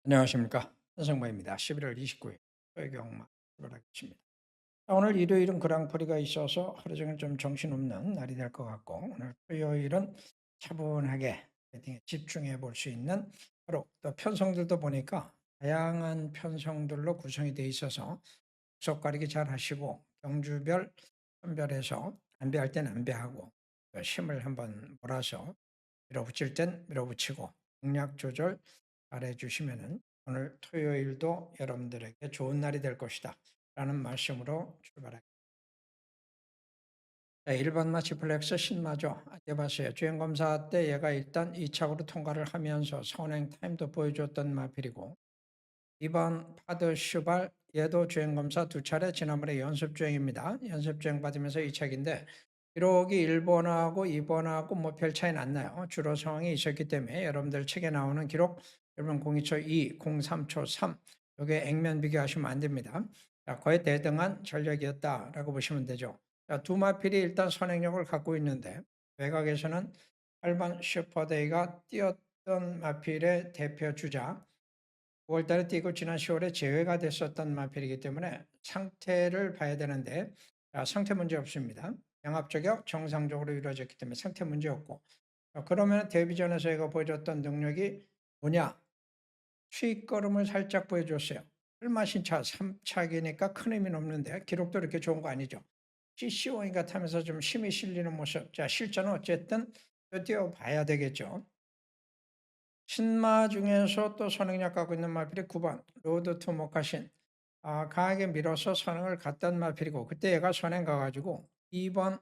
안녕하십니까. 한성마입니다. 11월 29일 토요경마 출발하겠습니다. 오늘 일요일은 그랑프리가 있어서 하루 종일 좀 정신없는 날이 될 것 같고, 오늘 토요일은 차분하게 배팅에 집중해 볼 수 있는 하루, 또 편성들도 보니까 다양한 편성들로 구성이 되어 있어서 구석 가리기 잘 하시고, 경주별 선별해서 안배할 땐 안배하고, 또 힘을 한번 몰아서 밀어붙일 땐 밀어붙이고, 공략 조절 잘 해주시면은 오늘 토요일도 여러분들에게 좋은 날이 될 것이다 라는 말씀으로 출발합니다. 1번 마치플렉스 신마죠. 해봤어요. 주행검사 때 얘가 일단 2차로 통과를 하면서 선행 타임도 보여줬던 마필이고, 2번 파드 슈발, 얘도 주행검사 두 차례 지난번에 연습주행입니다. 연습주행 받으면서 2차기인데 기록이 1번하고 2번하고 뭐 별 차이는 안 나요. 주로 상황이 있었기 때문에 여러분들 책에 나오는 기록 1번 02초 2, 03초 3, 이게 액면 비교하시면 안 됩니다. 자, 거의 대등한 전력이었다라고 보시면 되죠. 자, 두 마필이 일단 선행력을 갖고 있는데 외곽에서는 8번 슈퍼데이가 뛰었던 마필의 대표 주자, 9월 달에 뛰고 지난 10월에 제외가 됐었던 마필이기 때문에 상태를 봐야 되는데, 자, 상태 문제 없습니다. 양압 저격 정상적으로 이루어졌기 때문에 상태 문제 없고, 그러면 데뷔전에서 이거 보여줬던 능력이 뭐냐? 수익걸음을 살짝 보여줬어요. 얼마신차 3차기니까 큰 의미는 없는데 기록도 이렇게 좋은 거 아니죠. CC1 같으면서 좀 힘이 실리는 모습. 자, 실전은 어쨌든 뛰어봐야 되겠죠. 신마 중에서 또 선행력 갖고 있는 마필이 9번 로드 투 모카신, 강하게 밀어서 선행을 갔던 마필이고, 그때 얘가 선행 가가지고 2번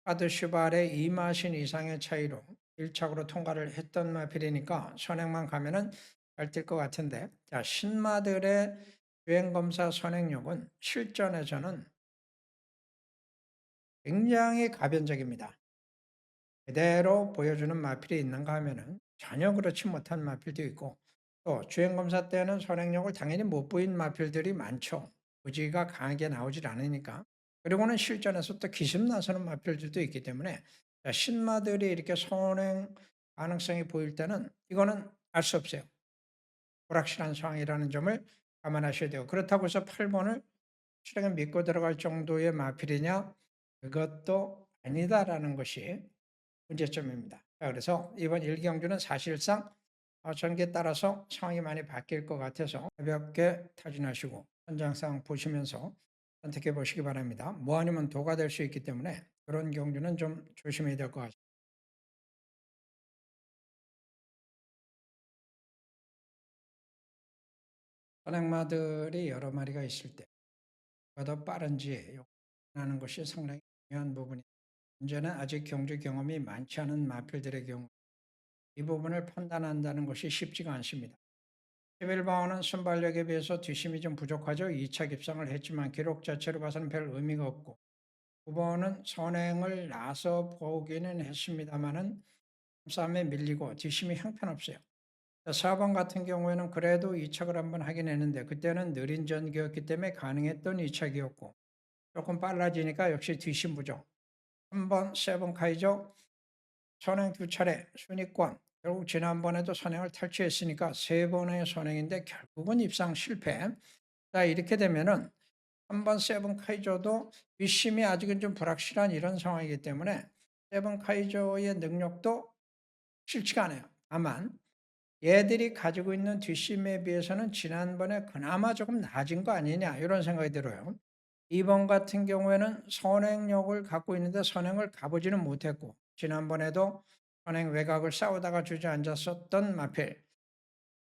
하드 슈발의 2마신 이상의 차이로 1착으로 통과를 했던 마필이니까 선행만 가면은 잘 뛸 것 같은데, 자, 신마들의 주행검사 선행력은 실전에서는 굉장히 가변적입니다. 그대로 보여주는 마필이 있는가 하면은 전혀 그렇지 못한 마필도 있고, 또 주행검사 때는 선행력을 당연히 못 보인 마필들이 많죠. 부지가 강하게 나오질 않으니까. 그리고는 실전에서 또 기습 나서는 마필들도 있기 때문에, 자, 신마들이 이렇게 선행 가능성이 보일 때는 이거는 알 수 없어요. 불확실한 상황이라는 점을 감안하셔야 돼요. 그렇다고 해서 8번을 실행에 믿고 들어갈 정도의 마필이냐? 그것도 아니다라는 것이 문제점입니다. 자, 그래서 이번 1경주는 사실상 전기에 따라서 상황이 많이 바뀔 것 같아서 가볍게 타진하시고 현장상 보시면서 선택해 보시기 바랍니다. 뭐 아니면 도가 될 수 있기 때문에 그런 경주는 좀 조심해야 될 것 같습니다. 선행마들이 여러 마리가 있을 때 누가 더 빠른지 하는 것이 상당히 중요한 부분입니다. 문제는 아직 경주 경험이 많지 않은 마필들의 경우 이 부분을 판단한다는 것이 쉽지가 않습니다. 11번은 순발력에 비해서 뒷심이 좀 부족하죠. 2차 입상을 했지만 기록 자체로 봐서는 별 의미가 없고, 9번은 선행을 나서 보기는 했습니다마는 싸움에 밀리고 뒷심이 형편없어요. 4번 같은 경우에는 그래도 2착을 한번 하긴 했는데 그때는 느린 전기였기 때문에 가능했던 2착이었고, 조금 빨라지니까 역시 뒷심 부족. 3번 세븐 카이저 선행 두 차례 순위권, 결국 지난번에도 선행을 탈취했으니까 세 번의 선행인데 결국은 입상 실패. 자, 이렇게 되면은 3번 세븐 카이저도 뒷심이 아직은 좀 불확실한 이런 상황이기 때문에 세븐 카이저의 능력도 싫지가 않아요. 다만 얘들이 가지고 있는 뒷심에 비해서는 지난번에 그나마 조금 낮은 거 아니냐 이런 생각이 들어요. 2번 같은 경우에는 선행력을 갖고 있는데 선행을 가보지는 못했고, 지난번에도 선행 외곽을 싸우다가 주저앉았었던 마필.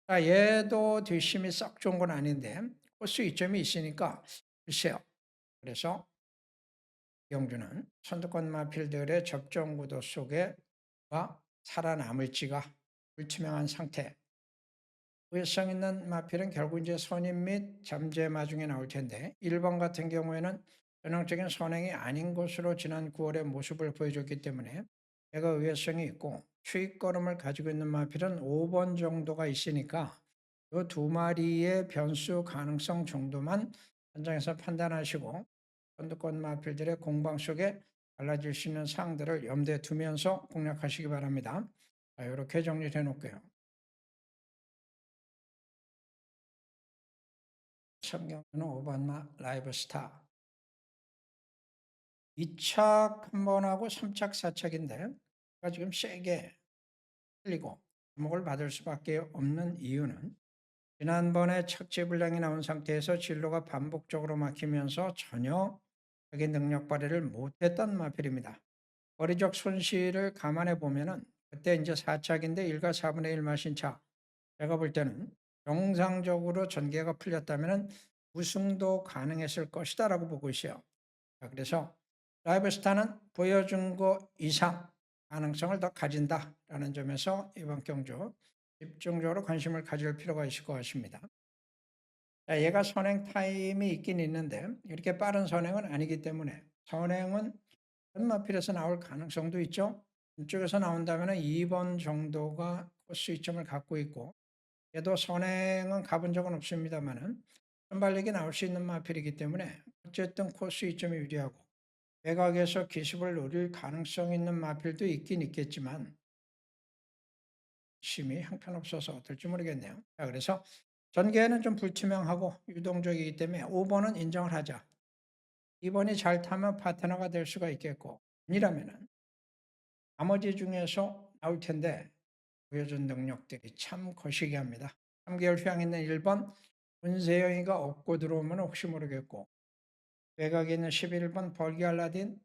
자, 얘도 뒷심이 썩 좋은 건 아닌데 코스 이점이 있으니까 글쎄요. 그래서 경주는 선두권 마필들의 접종 구도 속에 살아남을지가 불투명한 상태. 우회성 있는 마필은 결국 이제 선임 및 잠재 마중에 나올 텐데, 1번 같은 경우에는 전형적인 선행이 아닌 것으로 지난 9월의 모습을 보여줬기 때문에 얘가 우회성이 있고, 추익걸음을 가지고 있는 마필은 5번 정도가 있으니까 이 두 마리의 변수 가능성 정도만 현장에서 판단하시고 선두권 마필들의 공방 속에 달라질 수 있는 사항들을 염두에 두면서 공략하시기 바랍니다. 자, 이렇게 정리해 놓을게요. 성경은 5번 라이브 스타. 2착 한 번하고 3착, 4착인데 지금 세게 틀리고 주목을 받을 수밖에 없는 이유는 지난번에 착지 불량이 나온 상태에서 진로가 반복적으로 막히면서 전혀 자기 능력 발휘를 못했던 마필입니다. 거리적 손실을 감안해 보면은 그때 이제 4착인데 1과 4분의 1 마신 차. 제가 볼 때는 정상적으로 전개가 풀렸다면 우승도 가능했을 것이다라고 보고 있어요. 자, 그래서 라이브 스타는 보여준 것 이상 가능성을 더 가진다라는 점에서 이번 경주 집중적으로 관심을 가질 필요가 있을 것 같습니다. 자, 얘가 선행 타임이 있긴 있는데 이렇게 빠른 선행은 아니기 때문에 선행은 현마필에서 나올 가능성도 있죠. 이쪽에서 나온다면 2번 정도가 코스 이점을 갖고 있고 얘도 선행은 가본 적은 없습니다만은 선발력이 나올 수 있는 마필이기 때문에 어쨌든 코스 이점이 유리하고 외곽에서 기습을 노릴 가능성 있는 마필도 있긴 있겠지만 심히 형편없어서 어떨지 모르겠네요. 자, 그래서 전개는 좀 불투명하고 유동적이기 때문에 5번은 인정을 하자. 2번이 잘 타면 파트너가 될 수가 있겠고 아니라면은 나머지 중에서 나올 텐데 보여준 능력들이 참 거시기 합니다. 3개월 휴양 있는 1번 문세영이가 업고 들어오면 혹시 모르겠고 외곽에 있는 11번 벌기 알라딘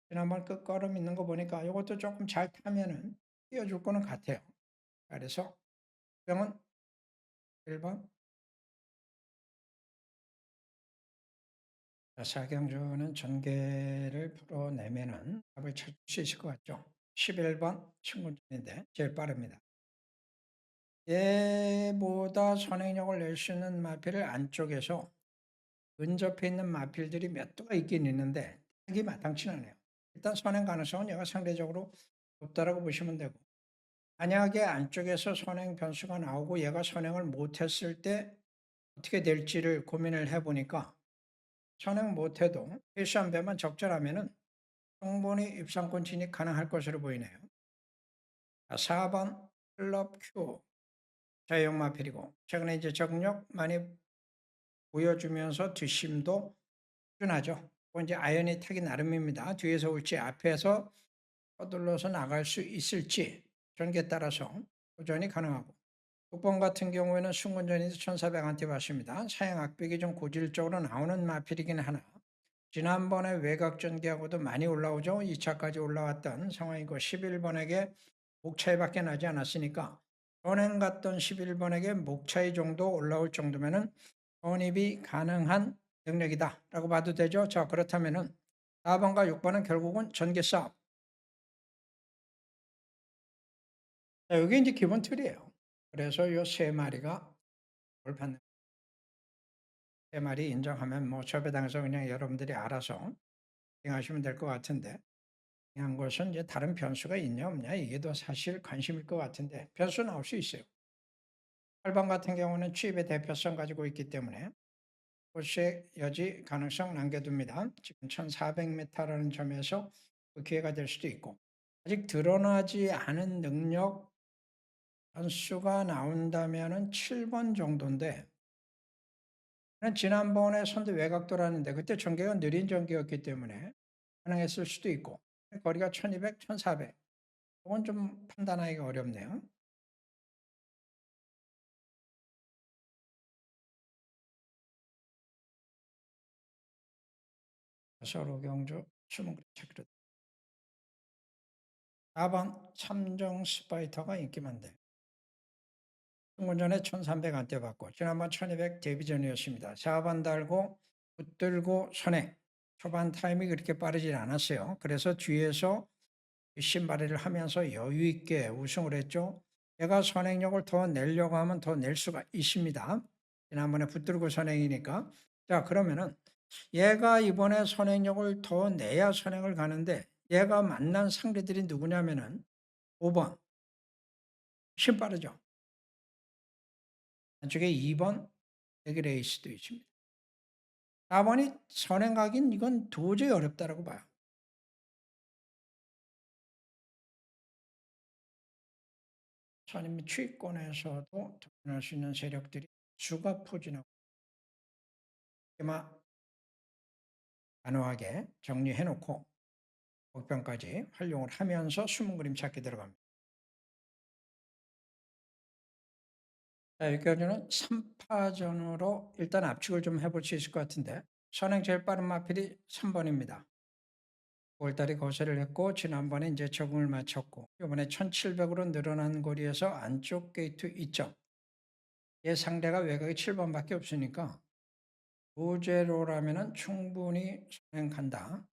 지난번 끝걸음 있는 거 보니까 이것도 조금 잘 타면은 띄워줄 거는 같아요. 그래서 병은 1번 사경주는 전개를 풀어내면은 답을 찾을 수 있을 것 같죠. 11번 신군전인데 제일 빠릅니다. 얘보다 선행력을 낼 수 있는 마필을 안쪽에서 근접해 있는 마필들이 몇 도가 있긴 있는데 딱히 마땅치 않아요. 일단 선행 가능성은 얘가 상대적으로 높다라고 보시면 되고 만약에 안쪽에서 선행 변수가 나오고 얘가 선행을 못했을 때 어떻게 될지를 고민을 해보니까 선행 못해도 필수한 배만 적절하면은 충분히 입상권 진입 가능할 것으로 보이네요. 4번 클럽 Q 자유형마필이고 최근에 이제 적응력 많이 보여주면서 뒷심도 꾸준하죠. 이제 아이언이 타기 나름입니다. 뒤에서 올지 앞에서 서둘러서 나갈 수 있을지 전개에 따라서 도전이 가능하고 6번 같은 경우에는 순군전에서 1400한테 봤습니다. 사양 악백이 좀 고질적으로 나오는 마필이긴 하나 지난번에 외곽 전개하고도 많이 올라오죠. 2차까지 올라왔던 상황이고 11번에게 목차이밖에 나지 않았으니까 선행 갔던 11번에게 목차이 정도 올라올 정도면은 선입이 가능한 능력이다 라고 봐도 되죠. 자, 그렇다면은 4번과 6번은 결국은 전개 싸움. 자, 이게 이제 기본 틀이에요. 그래서 이 세 마리가 뭘 받는 세 마리 인정하면 뭐 협의당에서 그냥 여러분들이 알아서 행하시면 될 것 같은데 중요한 것은 이제 다른 변수가 있냐 없냐 이게 더 사실 관심일 것 같은데 변수 나올 수 있어요. 8번 같은 경우는 취입의 대표성 가지고 있기 때문에 호수의 여지 가능성 남겨둡니다. 지금 1400m라는 점에서 그 기회가 될 수도 있고 아직 드러나지 않은 능력 변수가 나온다면 7번 정도인데 지난번에 선두 외곽도라는데 그때 전개가 느린 전개였기 때문에 가능했을 수도 있고 거리가 1200, 1400 이건 좀 판단하기가 어렵네요. 서로 경주 수문 체크를 4번 참정 스파이터가 인기 많대. 승문전에 1300안대 받고 지난번 1200 데뷔전이었습니다. 4번 달고 붙들고 선행 초반 타임이 그렇게 빠르진 않았어요. 그래서 뒤에서 신발을 하면서 여유 있게 우승을 했죠. 얘가 선행력을 더 내려고 하면 더 낼 수가 있습니다. 지난번에 붙들고 선행이니까. 자, 그러면은 얘가 이번에 선행력을 더 내야 선행을 가는데 얘가 만난 상대들이 누구냐면은 5번 훨씬 빠르죠. 안쪽에 2번 에그레이스도 있습니다. 4번이 선행 가긴 이건 도저히 어렵다라고 봐요. 선임 취권에서도 도전할 수 있는 세력들이 수가 포진하고 스키마 단호하게 정리해 놓고 복변까지 활용을 하면서 숨은 그림 찾기 들어갑니다. 자, 여기까지는 3파전으로 일단 압축을 좀 해볼 수 있을 것 같은데, 선행 제일 빠른 마필이 3번입니다. 5월달에 거세를 했고 지난번에 이제 적응을 마쳤고 이번에 1700으로 늘어난 거리에서 안쪽 게이트 있죠. 얘 상대가 외곽이 7번밖에 없으니까 무제로라면 충분히 선행 간다.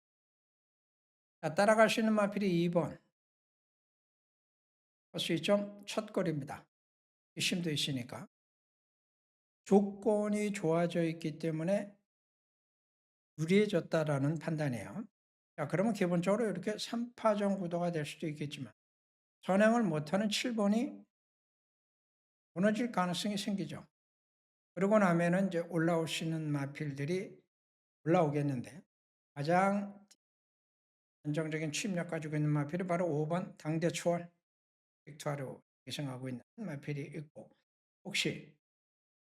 자, 따라갈 수 있는 마필이 2번 코스 2점 첫 거리입니다. 심도 있으니까 조건이 좋아져 있기 때문에 유리해졌다라는 판단이에요. 자, 그러면 기본적으로 이렇게 3파전 구도가 될 수도 있겠지만 선행을 못하는 7번이 무너질 가능성이 생기죠. 그러고 나면은 이제 올라오시는 마필들이 올라오겠는데 가장 안정적인 취입력 가지고 있는 마필이 바로 5번 당대 초월 빅투아로 예상하고 있는 마필이 있고 혹시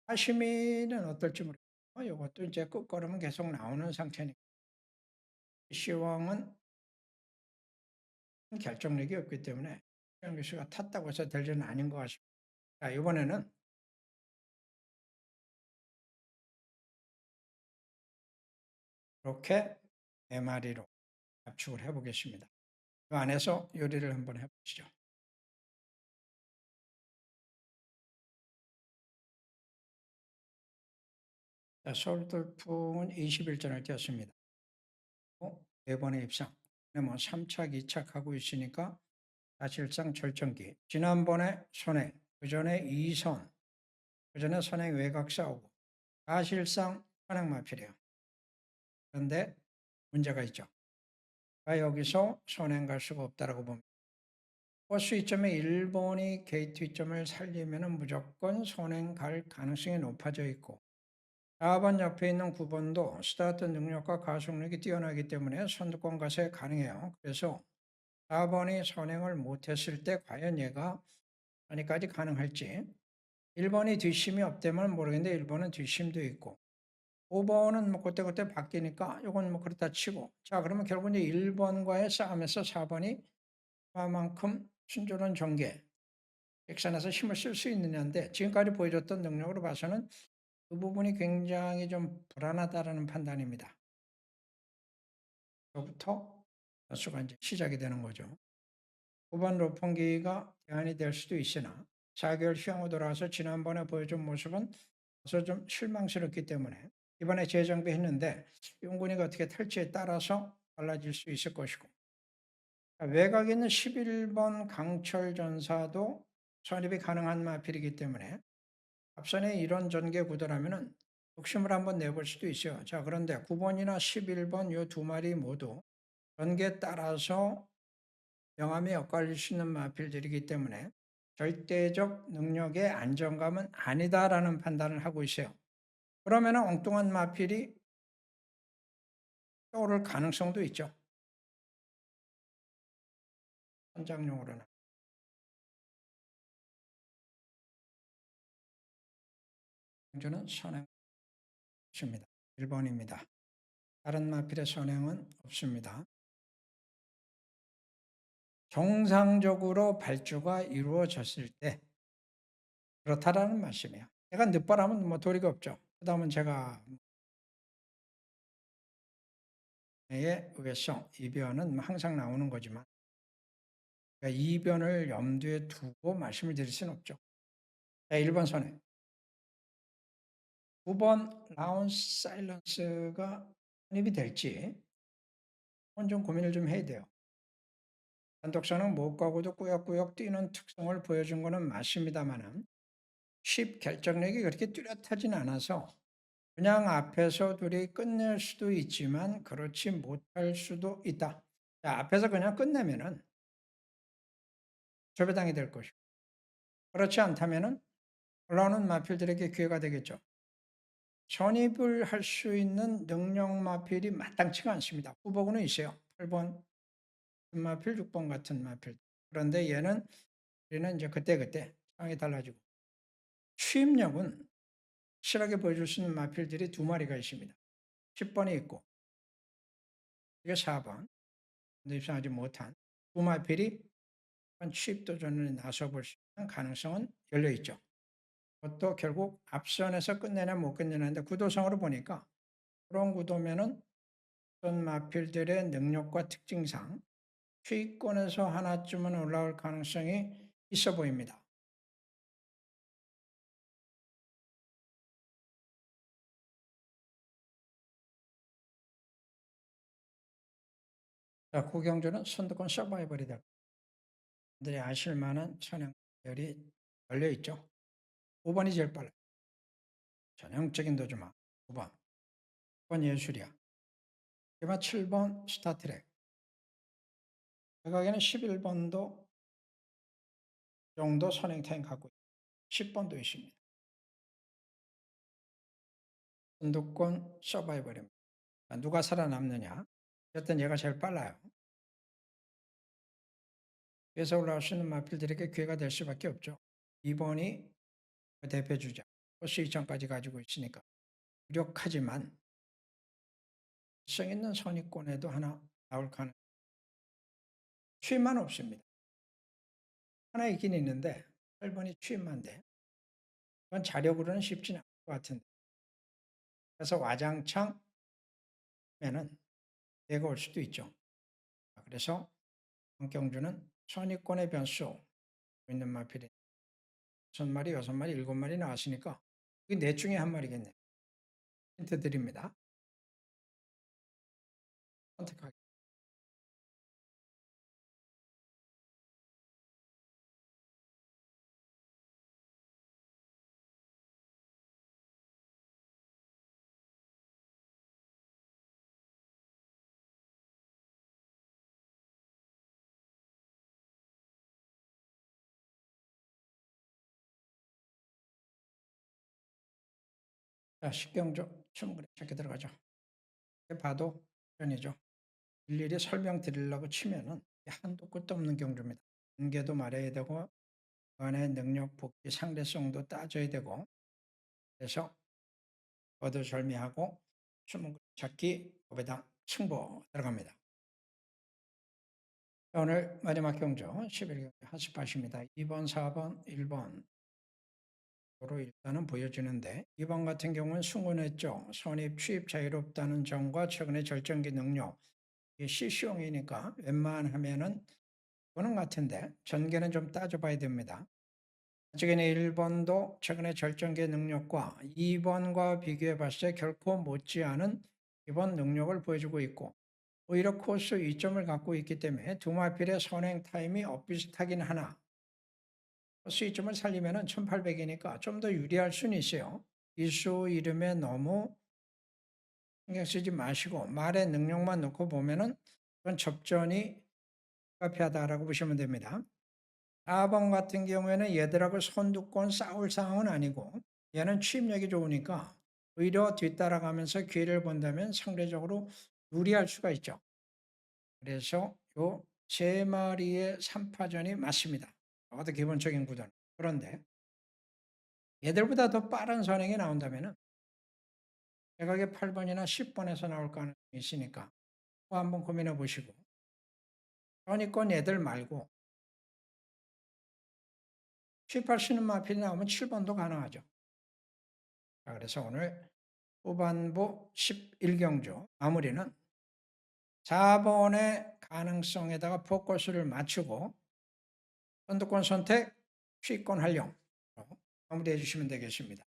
하시미는 어떨지 모르겠어요. 이것도 이제 끝걸음은 계속 나오는 상태니까 시황은 결정력이 없기 때문에 최영 교수가 탔다고 해서 될 일은 아닌 것 같습니다. 자, 이번에는 이렇게 네 마리로 압축을 해보겠습니다. 그 안에서 요리를 한번 해보시죠. 자, 서울 돌풍은 21전을 뛰었습니다. 4번의 입상. 뭐 3착, 2착 하고 있으니까 사실상 절정기. 지난번에 선행, 그 전에 2선, 그 전에 선행 외곽 싸우고 사실상 선행 마필이에요. 그런데 문제가 있죠. 여기서 선행 갈 수가 없다라고 봅니다. 버스 2점에 1번이 게이트 2점을 살리면 무조건 선행 갈 가능성이 높아져 있고 4번 옆에 있는 9번도 스타트 능력과 가속력이 뛰어나기 때문에 선두권 가세 가능해요. 그래서 4번이 선행을 못했을 때 과연 얘가 선행까지 가능할지 1번이 뒷심이 없다면 모르겠는데 1번은 뒷심도 있고 5번은 뭐 그때그때 바뀌니까 이건 뭐 그렇다 치고 자 그러면 결국 이제 1번과의 싸움에서 4번이 얼마만큼 순조로운 전개 객산에서 힘을 쓸 수 있느냐인데 지금까지 보여줬던 능력으로 봐서는 그 부분이 굉장히 좀 불안하다라는 판단입니다. 부터 수가 이제 시작이 되는 거죠. 후반 로펑기가 대안이 될 수도 있으나 4개월 휴양후 돌아와서 지난번에 보여준 모습은 벌써 좀 실망스럽기 때문에 이번에 재정비했는데 용군이가 어떻게 탈지에 따라서 달라질 수 있을 것이고 외곽에 있는 11번 강철 전사도 선입이 가능한 마필이기 때문에 앞선에 이런 전개 구도라면은 욕심을 한번 내볼 수도 있어요. 자, 그런데 9번이나 11번 이 두 마리 모두 전개에 따라서 명암이 엇갈릴 수 있는 마필들이기 때문에 절대적 능력의 안정감은 아니다라는 판단을 하고 있어요. 그러면 엉뚱한 마필이 떠오를 가능성도 있죠. 선장용으로는. 저는 선행입니다. 1번입니다. 다른 마필의 선행은 없습니다. 정상적으로 발주가 이루어졌을 때 그렇다라는 말씀이에요. 내가 늦바라면 뭐 도리가 없죠. 그 다음은 제가 의 의외성, 이변은 항상 나오는 거지만 그러니까 이변을 염두에 두고 말씀을 드릴 수는 없죠. 자, 1번 선행. 9번 라운스 사일런스가 편입이 될지 그건 좀 고민을 좀 해야 돼요. 단독선은 못 가고도 꾸역꾸역 뛰는 특성을 보여준 거는 맞습니다만은 10 결정력이 그렇게 뚜렷하진 않아서 그냥 앞에서 둘이 끝낼 수도 있지만 그렇지 못할 수도 있다. 자, 앞에서 그냥 끝내면은 절배당이 될 것이고 그렇지 않다면은 올라오는 마필들에게 기회가 되겠죠. 전입을 할 수 있는 능력 마필이 마땅치가 않습니다. 후보군은 있어요. 8번 마필, 6번 같은 마필. 그런데 얘는 우리는 이제 그때그때 상황이 달라지고 추임력은 확실하게 보여줄 수 있는 마필들이 두 마리가 있습니다. 10번이 있고 이게 4번 근데 입성하지 못한 두 마필이 취입 도전에 나서볼 수 있는 가능성은 열려 있죠. 그것도 결국 앞선에서 끝내냐 못 끝내냐인데 구도상으로 보니까 그런 구도면은 어떤 마필들의 능력과 특징상 최위권에서 하나쯤은 올라올 가능성이 있어 보입니다. 자, 구경주는 선두권 서바이벌이 될 분들이 아실 만한 선행들이 열려 있죠. 5번이 제일 빨라요. 전형적인 도주마 5번. 6번 예술이야. 7번 스타트랙. 제각에는 11번도 정도 선행 타임 갖고 있고 10번도 있습니다. 선두권 서바이벌입니다. 누가 살아남느냐. 어쨌든 얘가 제일 빨라요. 위에서 올라올 수 있는 마필들에게 기회가 될 수밖에 없죠. 2번이 대표 주자. 호수 2천까지 가지고 있으니까 유력하지만 성 있는 선입권에도 하나 나올 가능. 취임만 없습니다. 하나 있긴 있는데 8번이 취임만 돼. 그건 자력으로는 쉽지는 않을 것 같은데. 그래서 와장창 면은 대가 올 수도 있죠. 그래서 황경주는 선입권의 변수 있는 마필이 6마리, 6마리, 7마리 나왔으니까 이게 넷 중에 한 마리겠네요. 힌트 드립니다. 선택하기. 자, 식경주 충분히 찾게 들어가죠. 봐도 편이죠. 일일이 설명드리려고 치면은 한도 끝도 없는 경주입니다. 관계도 말해야 되고 그 안에 능력, 복귀, 상대성도 따져야 되고 그래서 거두절미하고 숨은 찾기 법에다 승부 들어갑니다. 오늘 마지막 경주 11경주 하스팟입니다. 2번, 4번, 1번 로 일단은 보여지는데 2번 같은 경우는 승운했죠. 선입, 취입 자유롭다는 점과 최근의 절정기 능력 이게 CC용이니까 웬만하면은 보는 것 같은데 전개는 좀 따져봐야 됩니다. 최근에 1번도 최근에 절정기의 능력과 2번과 비교해 봤을 때 결코 못지않은 이번 능력을 보여주고 있고 오히려 코스 2점을 갖고 있기 때문에 두 마필의 선행 타임이 엇비슷하긴 하나 코스 2점을 살리면 1800이니까 좀 더 유리할 수는 있어요. 기수 이름에 너무 신경 쓰지 마시고 말의 능력만 놓고 보면은 그건 접전이 불가피하다라고 보시면 됩니다. 4번 같은 경우에는 얘들하고 선두권 싸울 상황은 아니고 얘는 취임력이 좋으니까 오히려 뒤따라가면서 기회를 본다면 상대적으로 유리할 수가 있죠. 그래서 요 세 마리의 3파전이 맞습니다. 아도 기본적인 구도는. 그런데 얘들보다 더 빠른 선행이 나온다면 대각의 8번이나 10번에서 나올 가능성이 있으니까 그거 한번 고민해 보시고 선입권 얘들 말고 취입하시는 마필이 나오면 7번도 가능하죠. 자, 그래서 오늘 후반부 11경주 마무리는 4번의 가능성에다가 포커스를 맞추고 선두권 선택, 취권 활용 마무리해 주시면 되겠습니다.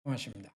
고맙습니다.